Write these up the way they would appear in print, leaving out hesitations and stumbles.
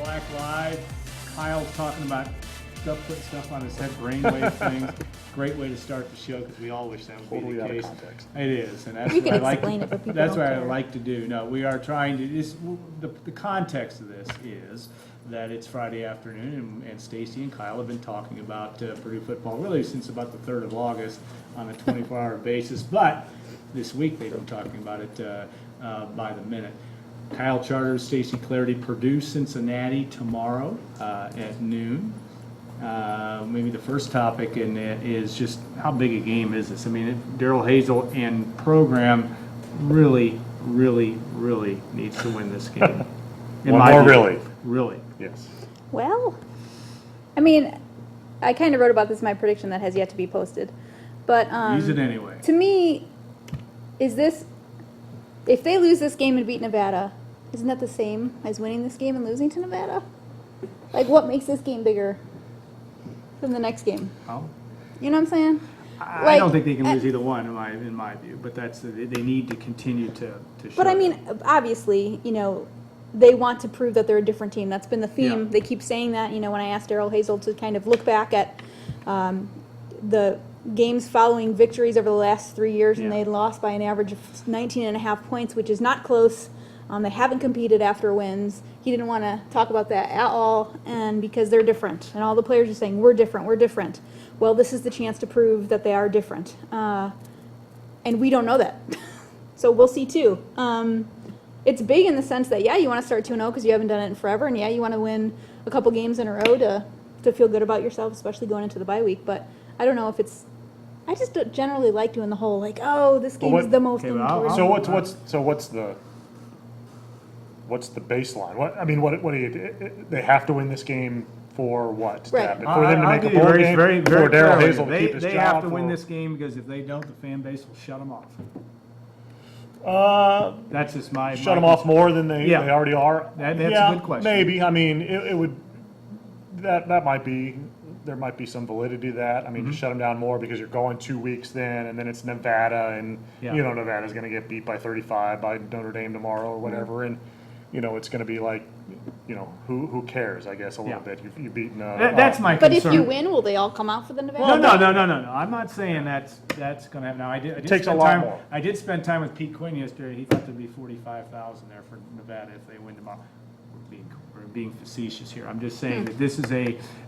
Black Live. Kyle's talking about putting stuff on his head, brainwave things. Great way to start the show because we all wish that would Totally be the out of case. context. It is, and that's We what can I like. explain it, but people That's don't what I care. like to do. No, we are trying to. The context of this is that it's Friday afternoon, and Stacy and Kyle have been talking about Purdue football really since about the 3rd of August on a 24-hour basis. But this week they've been talking about it by the minute. Kyle charters Stacy Clarity, Purdue, Cincinnati tomorrow at noon. Maybe the first topic in it is just how big a game is this? I mean, Daryl Hazel and program really, really, really needs to win this game. In One my more view. really. Really. Yes. Well, I mean, I kind of wrote about this in my prediction that has yet to be posted. But Use it anyway. to me, is this, if they lose this game and beat Nevada, isn't that the same as winning this game and losing to Nevada? Like, what makes this game bigger than the next game? How? You know what I'm saying? I don't think they can lose either one in my view, but they need to continue to show But I that. mean, obviously, they want to prove that they're a different team. That's been the theme. Yeah. They keep saying that. When I asked Daryl Hazel to kind of look back at the games following victories over the last 3 years, and Yeah. they lost by an average of 19 and a half points, which is not close. They haven't competed after wins. He didn't want to talk about that at all, and because they're different. And all the players are saying, we're different, we're different. Well, this is the chance to prove that they are different. And we don't know that. So we'll see too. It's big in the sense that, yeah, you want to start 2-0 because you haven't done it in forever, and yeah, you want to win a couple games in a row to feel good about yourself, especially going into the bye week. But I don't know if it's, I just don't generally like doing the whole, like, oh, this game is the most Okay, well, I'll- important. So what's the baseline? What do you? They have to win this game for what? To Right. happen? For them to I'll make a give you bowl very, game? very, For very Daryl clearly, Hazel to keep his they job? have to win for- this game because if they don't, the fan base will shut them off. Uh, That's just my shut them off more than they Yeah. already are. That's a Yeah, good question. Maybe. I mean, it would. That might be. There might be some validity to that. I mean, Mm-hmm. to shut them down more because you're going 2 weeks then, and then it's Nevada, and Yeah. Nevada's going to get beat by 35 by Notre Dame tomorrow or whatever, and it's going to be like, who cares? I guess a little Yeah. bit. You've beaten. That's my But concern. if you win, will they all come out for the Nevada? No. I'm not saying that's going to happen. Now, I did Takes a spend lot time. more. I did spend time with Pete Quinn yesterday. He thought there'd be 45,000 there for Nevada if they win tomorrow. We're being facetious here. I'm just saying that this is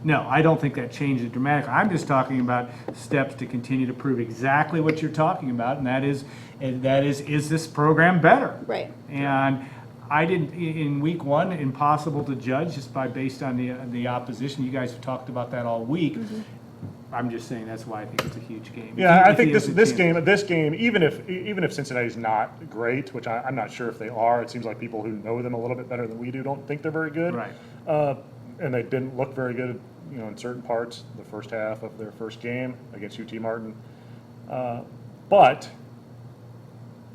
no. I don't think that changes it dramatically. I'm just talking about steps to continue to prove exactly what you're talking about, and that is this program better? Right. And I didn't, in week one, impossible to judge just based on the opposition. You guys have talked about that all week. I'm just saying that's why I think it's a huge game. Yeah, I If he think has a this chance. game, even if Cincinnati's not great, which I'm not sure if they are, it seems like people who know them a little bit better than we do don't think they're very good. Right. And they didn't look very good, in certain parts, the first half of their first game against UT Martin. But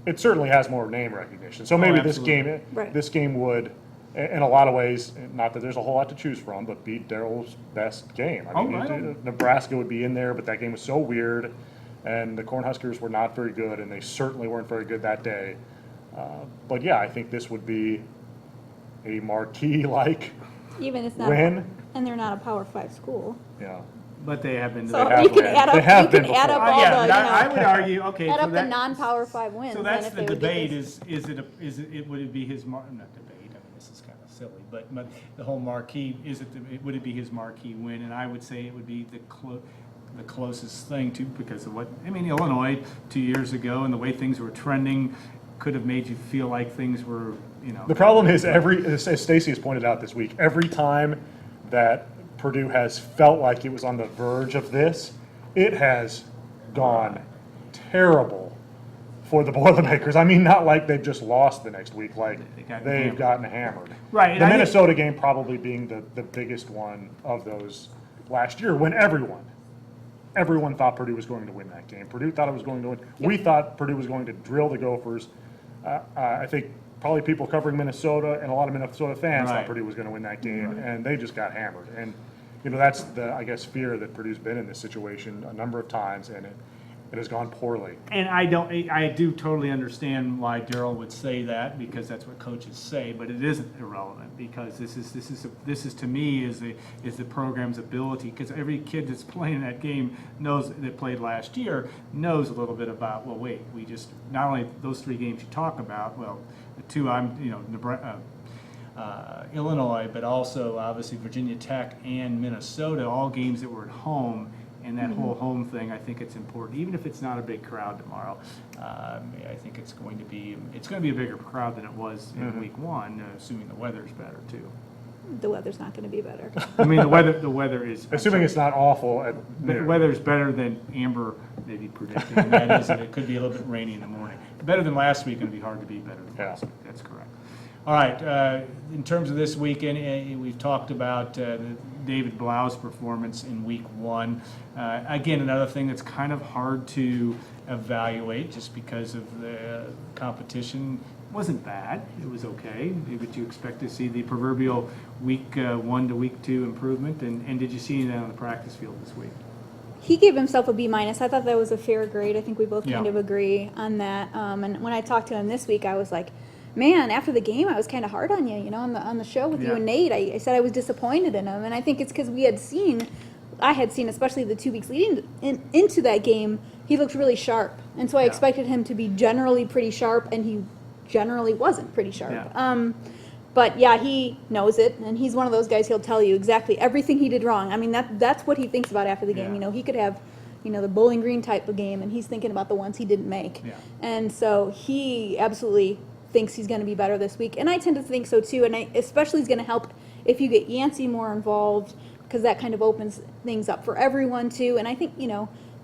it certainly has more name recognition. So maybe absolutely. Right. this game would, in a lot of ways, not that there's a whole lot to choose from, but beat Daryl's best game. I mean, I don't- Nebraska would be in there, but that game was so weird, and the Cornhuskers were not very good, and they certainly weren't very good that day. But yeah, I think this would be a marquee-like Even it's not, win. and they're not a Power 5 school. Yeah. But they have been. So have you can been. add They up. have You can been add up before. all Yeah, the. I would argue. Okay, Add so up the non-Power 5 wins. So then that's if the they would get debate: this. would it be his not debate? I mean, this is kind of silly, but the whole marquee would it be his marquee win? And I would say it would be the closest thing to, because of what I mean. Illinois 2 years ago and the way things were trending could have made you feel like things were The problem is as Stacy has pointed out this week, every time that Purdue has felt like it was on the verge of this, it has gone terrible for the Boilermakers. I mean, not like they've just lost the next week, like they've gotten hammered. Right, and The I think- Minnesota game probably being the biggest one of those last year, when everyone thought Purdue was going to win that game. Purdue thought it was going to win. We thought Purdue was going to drill the Gophers. I think probably people covering Minnesota and a lot of Minnesota fans Right. thought Purdue was going to win that game, and they just got hammered. And that's the, I guess, fear that Purdue's been in this situation a number of times, and It has gone poorly. And I do totally understand why Daryl would say that, because that's what coaches say, but it isn't irrelevant, because this is to me is the program's ability, because every kid that's playing that game that played last year knows a little bit about, well, wait, we just, not only those 3 games you talk about, well, the 2 Illinois, but also obviously Virginia Tech and Minnesota, all games that were at home. And that whole home thing, I think it's important, even if it's not a big crowd tomorrow. I think it's going to be a bigger crowd than it was in week 1, assuming the weather's better too. The weather's not gonna be better. I mean, the weather is. Assuming it's not awful at The noon. weather's better than Amber maybe predicted, and that is that it could be a little bit rainy in the morning. Better than last week, and it'd be hard to beat better than last week. That's correct. All right, in terms of this weekend, we've talked about David Blau's performance in week 1. Again, another thing that's kind of hard to evaluate just because of the competition. It wasn't bad, it was okay, but you expect to see the proverbial week 1 to week 2 improvement, and did you see that on the practice field this week? He gave himself a B-. I thought that was a fair grade. I think we both kind Yeah. of agree on that. And when I talked to him this week, I was like, man, after the game, I was kind of hard on you, on the show with you Yeah. and Nate. I said I was disappointed in him, and I think it's because I had seen, especially the 2 weeks leading into that game, he looked really sharp, and so I Yeah. expected him to be generally pretty sharp, and he generally wasn't pretty sharp. Yeah. But yeah, he knows it, and he's one of those guys. He'll tell you exactly everything he did wrong. I mean, that's what he thinks about after the game. Yeah. He could have, the Bowling Green type of game, and he's thinking about the ones he didn't make. Yeah. And so he absolutely thinks he's going to be better this week, and I tend to think so too. And especially is going to help if you get Yancey more involved, because that kind of opens things up for everyone too. And I think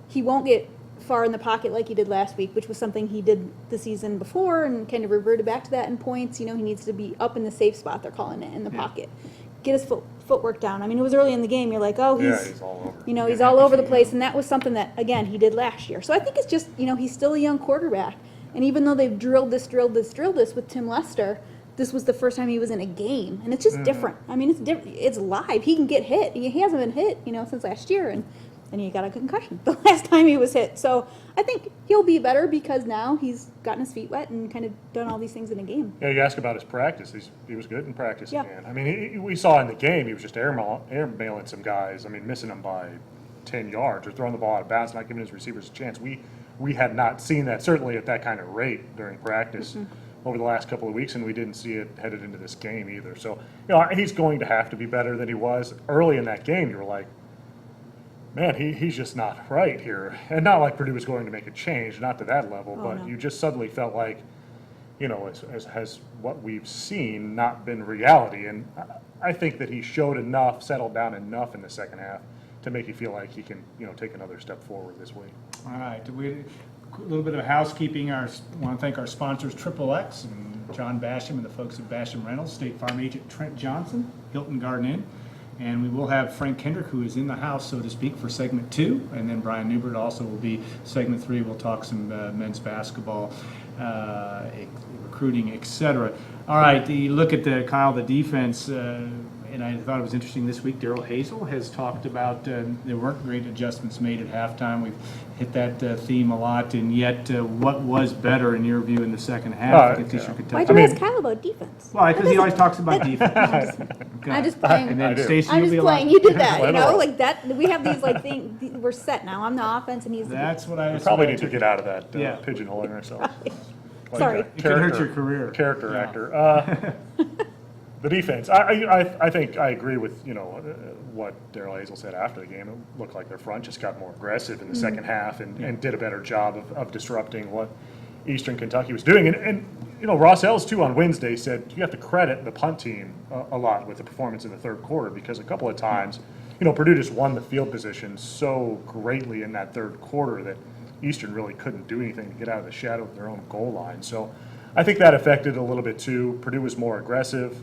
he won't get far in the pocket like he did last week, which was something he did the season before and kind of reverted back to that in points. He needs to be up in the safe spot, they're calling it, in the pocket. Get his footwork down. I mean, it was early in the game. You're like, oh, He's all over. he's all over the place, and that was something that, again, he did last year. So I think it's just, he's still a young quarterback. And even though they've drilled this with Tim Lester, this was the first time he was in a game, and it's just different. I mean, it's different. It's live. He can get hit. He hasn't been hit, since last year, and he got a concussion the last time he was hit. So I think he'll be better because now he's gotten his feet wet and kind of done all these things in a game. Yeah, you ask about his practice. He was good in practice Yeah. again. I mean, we saw in the game he was just airmailing some guys. I mean, missing them by 10 yards or throwing the ball out of bounds, not giving his receivers a chance. We had not seen that, certainly at that kind of rate during practice over the last couple of weeks, and we didn't see it headed into this game either. So, he's going to have to be better than he was. Early in that game, you were like, man, he's just not right here. And not like Purdue was going to make a change, not to that level, but no. you just suddenly felt like, has what we've seen not been reality? And I think that he showed enough, settled down enough in the second half to make you feel like he can, take another step forward this week. All right, a little bit of housekeeping. I want to thank our sponsors, Triple X, and John Basham and the folks at Basham Reynolds, State Farm Agent Trent Johnson, Hilton Garden Inn. And we will have Frank Kendrick, who is in the house, so to speak, for segment 2. And then Brian Newbert also will be segment 3. We'll talk some men's basketball, recruiting, etc. All right, you look at the defense, and I thought it was interesting this week. Daryl Hazel has talked about there weren't great adjustments made at halftime. We've hit that theme a lot, and yet what was better in your view in the second half against Eastern Kentucky? Why'd you ask Kyle about defense? Well, because he always talks about defense. I'm just playing. And then I do. Stacey, I'm you'll just be playing. like, You did that, Let her roll. like that. We have these things. We're set now. I'm the offense, and he's the that's what I We probably need to get out of that Yeah. pigeonholing ourselves. Like Sorry. a It could hurt your career. Character Yeah. actor. The defense, I think I agree with, what Daryl Hazel said after the game. It looked like their front just got more aggressive in the second half and did a better job of disrupting what Eastern Kentucky was doing. And Ross Ells, too, on Wednesday said you have to credit the punt team a lot with the performance in the third quarter, because a couple of times, Purdue just won the field position so greatly in that third quarter that Eastern really couldn't do anything to get out of the shadow of their own goal line. So I think that affected a little bit, too. Purdue was more aggressive.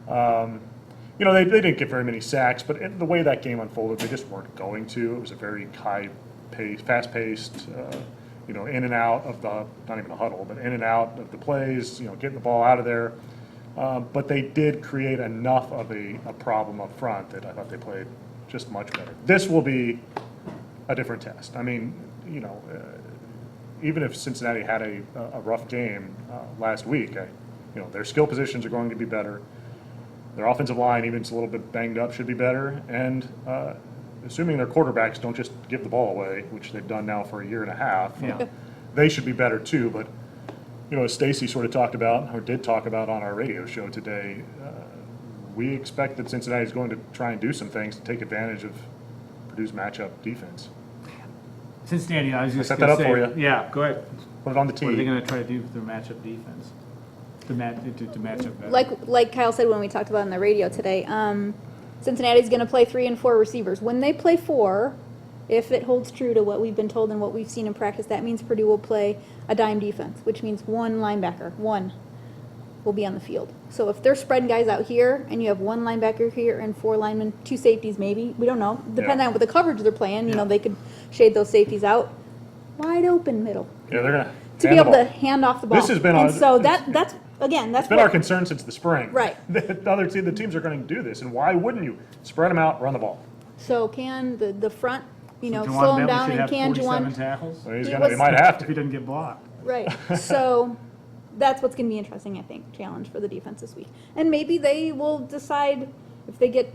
They didn't get very many sacks, but the way that game unfolded, they just weren't going to. It was a very fast-paced, in and out of the, not even a huddle, but in and out of the plays, getting the ball out of there. But they did create enough of a problem up front that I thought they played just much better. This will be a different test. I mean, even if Cincinnati had a rough game last week, their skill positions are going to be better. Their offensive line, even if it's a little bit banged up, should be better. And assuming their quarterbacks don't just give the ball away, which they've done now for a year and a half, Yeah. they should be better too. But, as Stacy sort of talked about, or did talk about on our radio show today, we expect that Cincinnati is going to try and do some things to take advantage of Purdue's matchup defense. Cincinnati, I was just set going that to up say. for you. Yeah, go ahead. Put it on the What are they tee. going to try to do with their matchup defense? To match up better? Like Kyle said when we talked about it on the radio today, Cincinnati's going to play 3 and 4 receivers. When they play 4, if it holds true to what we've been told and what we've seen in practice, that means Purdue will play a dime defense, which means 1 linebacker, 1 will be on the field. So if they're spreading guys out here and you have 1 linebacker here and 4 linemen, 2 safeties maybe, we don't know. Depending on what the coverage they're playing, Yeah. they could shade those safeties out. Wide open middle. Yeah, they're going To be able to hand off the ball. This has been and our- so that's again, that's It's been our concern since the spring. Right. The teams are going to do this, and why wouldn't you? Spread them out, run the ball. So can the front, Juwan slow him Bentley down should and have can 47 Juwan? tackles. Well, He they was- might have If he to. doesn't get blocked. Right. So that's what's going to be interesting, I think, challenge for the defense this week. And maybe they will decide if they get,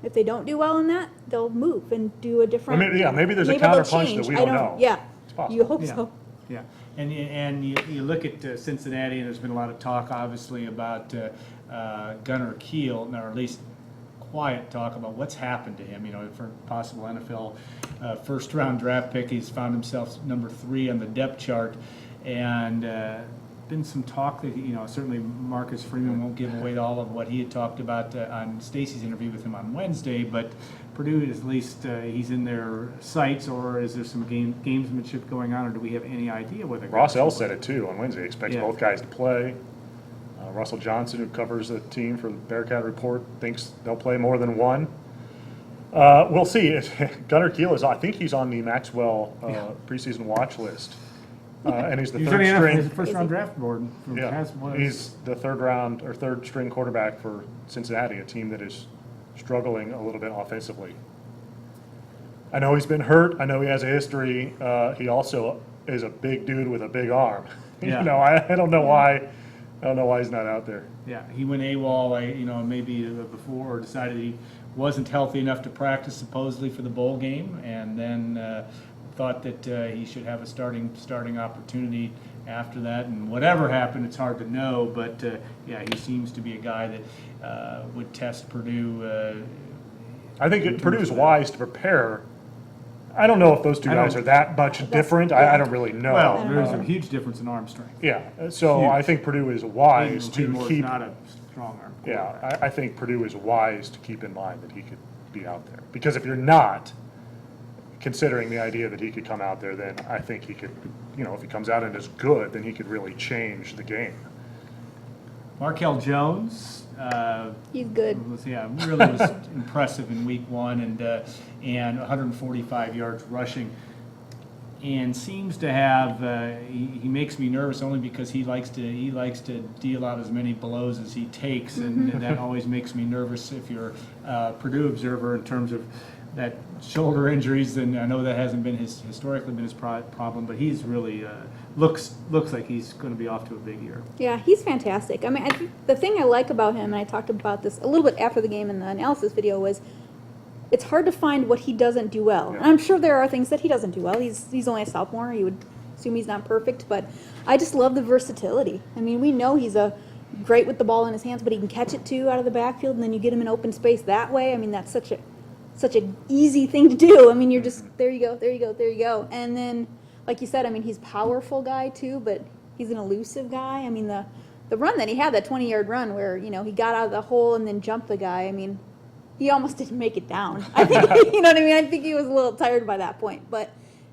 if they don't do well in that, they'll move and do a different. Well, maybe there's a they'll counterpunch change. that we I don't know. Yeah. It's possible. You hope Yeah. so. Yeah, and you look at Cincinnati, and there's been a lot of talk, obviously, about Gunnar Kiel, or at least quiet talk about what's happened to him. For possible NFL first-round draft pick, he's found himself number 3 on the depth chart, and been some talk that certainly Marcus Freeman won't give away all of what he had talked about on Stacy's interview with him on Wednesday, but Purdue is at least he's in their sights, or is there some gamesmanship going on, or do we have any idea whether Ross L. said it too on Wednesday. Expects Yeah. both guys to play. Russell Johnson, who covers the team for the Bearcat Report, thinks they'll play more than 1. We'll see. Gunnar Kiel I think he's on the Maxwell preseason watch list. And he's the He's third on string. the first-round draft board. From Yeah, was. he's the third string quarterback for Cincinnati, a team that is struggling a little bit offensively. I know he's been hurt. I know he has a history. He also is a big dude with a big arm. Yeah. I don't know why. I don't know why he's not out there. Yeah, he went AWOL, maybe before, or decided he wasn't healthy enough to practice supposedly for the bowl game, and then thought that he should have a starting opportunity after that. And whatever happened, it's hard to know, but yeah, he seems to be a guy that would test Purdue. I think Purdue's wise to prepare. I don't know if those two I guys don't- are that much different. I don't really know. Well, there's a huge difference in arm strength. Yeah, so Huge. I think Purdue is wise Hayden to Seymour's keep. not a strong arm. Yeah, quarterback. I think Purdue is wise to keep in mind that he could be out there. Because if you're not considering the idea that he could come out there, then I think he could, if he comes out and is good, then he could really change the game. Markel Jones. He's good. Really was impressive in week 1 and 145 yards rushing, and seems to have he makes me nervous only because he likes to deal out as many blows as he takes, and that always makes me nervous if you're a Purdue observer in terms of that shoulder injuries. And I know that hasn't been historically been his problem, but he's really looks like he's going to be off to a big year. Yeah, he's fantastic. I mean, I think the thing I like about him, and I talked about this a little bit after the game in the analysis video, was it's hard to find what he doesn't do well. Yeah. And I'm sure there are things that he doesn't do well. He's only a sophomore. You would assume he's not perfect, but I just love the versatility. I mean, we know he's great with the ball in his hands, but he can catch it too out of the backfield, and then you get him in open space that way. I mean, that's such an easy thing to do. I mean, you're just there you go. And then, like you said, I mean, he's a powerful guy too, but he's an elusive guy. I mean, the run that he had, that 20-yard run where, he got out of the hole and then jumped the guy, I mean, he almost didn't make it down. I think, you know what I mean? I think he was a little tired by that point, but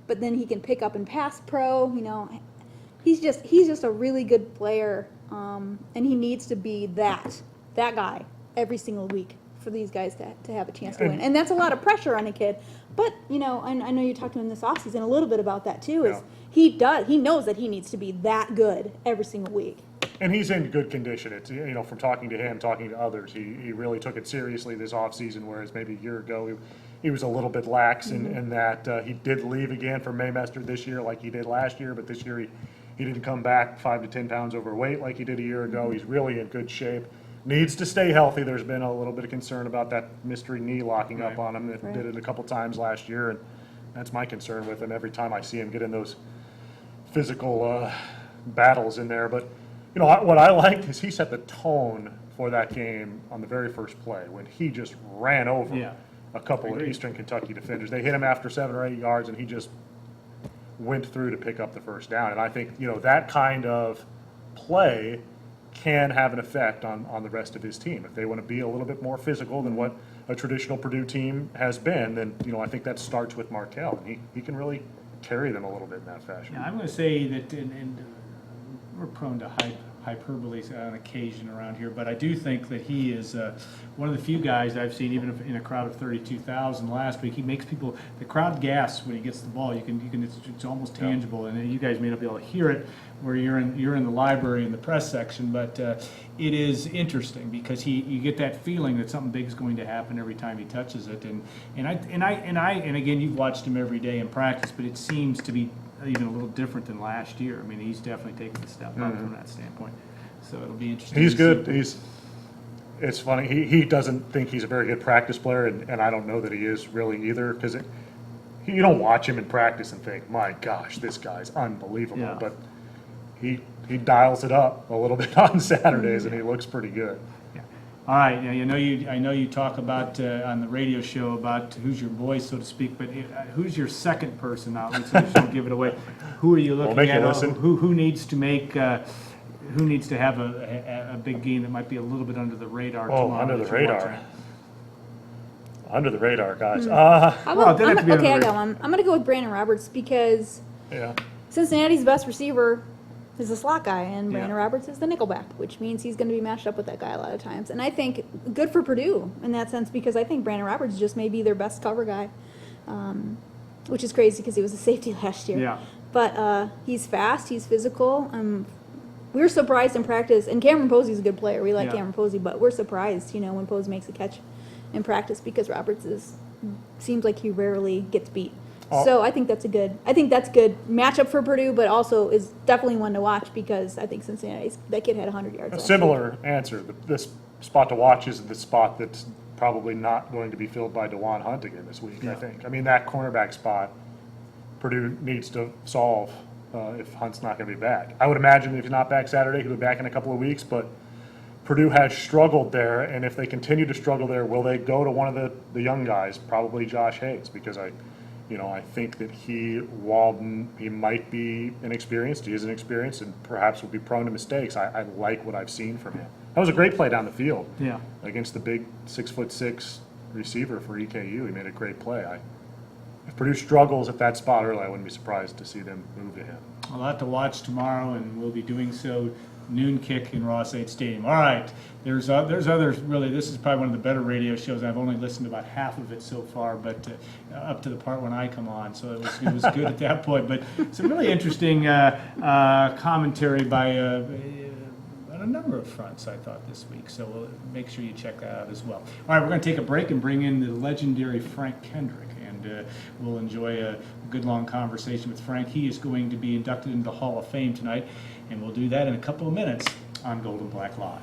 then he can pick up and pass pro, he's just a really good player, and he needs to be that guy every single week for these guys to have a chance to win. And that's a lot of pressure on a kid. But, I know you talked to him this offseason a little bit about that too, is Yeah. he knows that he needs to be that good every single week. And he's in good condition. It's, from talking to him, talking to others, he really took it seriously this offseason, whereas maybe a year ago he was a little bit lax in that he did leave again for Maymester this year like he did last year, but this year he didn't come back 5 to 10 pounds overweight like he did a year ago. He's really in good shape. Needs to stay healthy. There's been a little bit of concern about that mystery knee locking up on him. It did it a couple times last year, and that's my concern with him every time I see him get in those physical battles in there. But what I liked is he set the tone for that game on the very first play when he just ran over a couple of Eastern Kentucky defenders. They hit him after 7 or 8 yards, and he just went through to pick up the first down. And I think that kind of play can have an effect on the rest of his team. If they want to be a little bit more physical than what a traditional Purdue team has been, then I think that starts with Markel. He can really carry them a little bit in that fashion. Yeah, I'm going to say that, and we're prone to hyperbole on occasion around here, but I do think that he is one of the few guys I've seen, even if in a crowd of 32,000 last week, he makes the crowd gasp when he gets the ball. It's almost tangible, and you guys may not be able to hear it where you're in the library in the press section, but it is interesting because you get that feeling that something big is going to happen every time he touches it, and again, you've watched him every day in practice, but it seems to be even a little different than last year. I mean, he's definitely taken a step up from that standpoint. So it'll be interesting. He's good. It's funny. He doesn't think he's a very good practice player, and I don't know that he is really either, because you don't watch him in practice and think, my gosh, this guy's unbelievable. Yeah. But he dials it up a little bit on Saturdays, and he looks pretty good. All right, I know you talk about on the radio show about who's your voice, so to speak, but who's your second person out? Let's don't give it away. Who are you looking at? Who needs to make? Who needs to have a big game that might be a little bit under the radar? Oh, under the radar. Under the radar, guys. Okay, I I got one. I'm going to go with Brandon Roberts because Cincinnati's best receiver is the slot guy, and Brandon Roberts is the nickelback, which means he's going to be matched up with that guy a lot of times. And I think good for Purdue in that sense, because I think Brandon Roberts just may be their best cover guy, which is crazy because he was a safety last year. Yeah. But he's fast, he's physical. We were surprised in practice, and Cameron Posey's a good player. We like Cameron Posey, but we're surprised, when Posey makes a catch in practice, because Roberts seems like he rarely gets beat. So I think that's good matchup for Purdue, but also is definitely one to watch because I think that kid had 100 yards. A similar answer. This spot to watch is the spot that's probably not going to be filled by DeJuan Hunt again this week, I think. I mean, that cornerback spot Purdue needs to solve if Hunt's not going to be back. I would imagine if he's not back Saturday, he'll be back in a couple of weeks, but Purdue has struggled there, and if they continue to struggle there, will they go to one of the young guys, probably Josh Hayes, because I think that while he might be inexperienced, he is inexperienced and perhaps will be prone to mistakes. I like what I've seen from him. That was a great play down the field against the big 6'6" receiver for EKU. He made a great play. If Purdue struggles at that spot early, I wouldn't be surprised to see them move to him. A lot to watch tomorrow, and we'll be doing so noon kick in Ross-Ade Stadium. All right, there's others. Really, this is probably one of the better radio shows. I've only listened to about half of it so far, but up to the part when I come on, so it was good at that point. But some really interesting commentary by on a number of fronts, I thought, this week. So we'll make sure you check that out as well. All right, we're going to take a break and bring in the legendary Frank Kendrick. And we'll enjoy a good long conversation with Frank. He is going to be inducted into the Hall of Fame tonight, and we'll do that in a couple of minutes on Golden Black Live.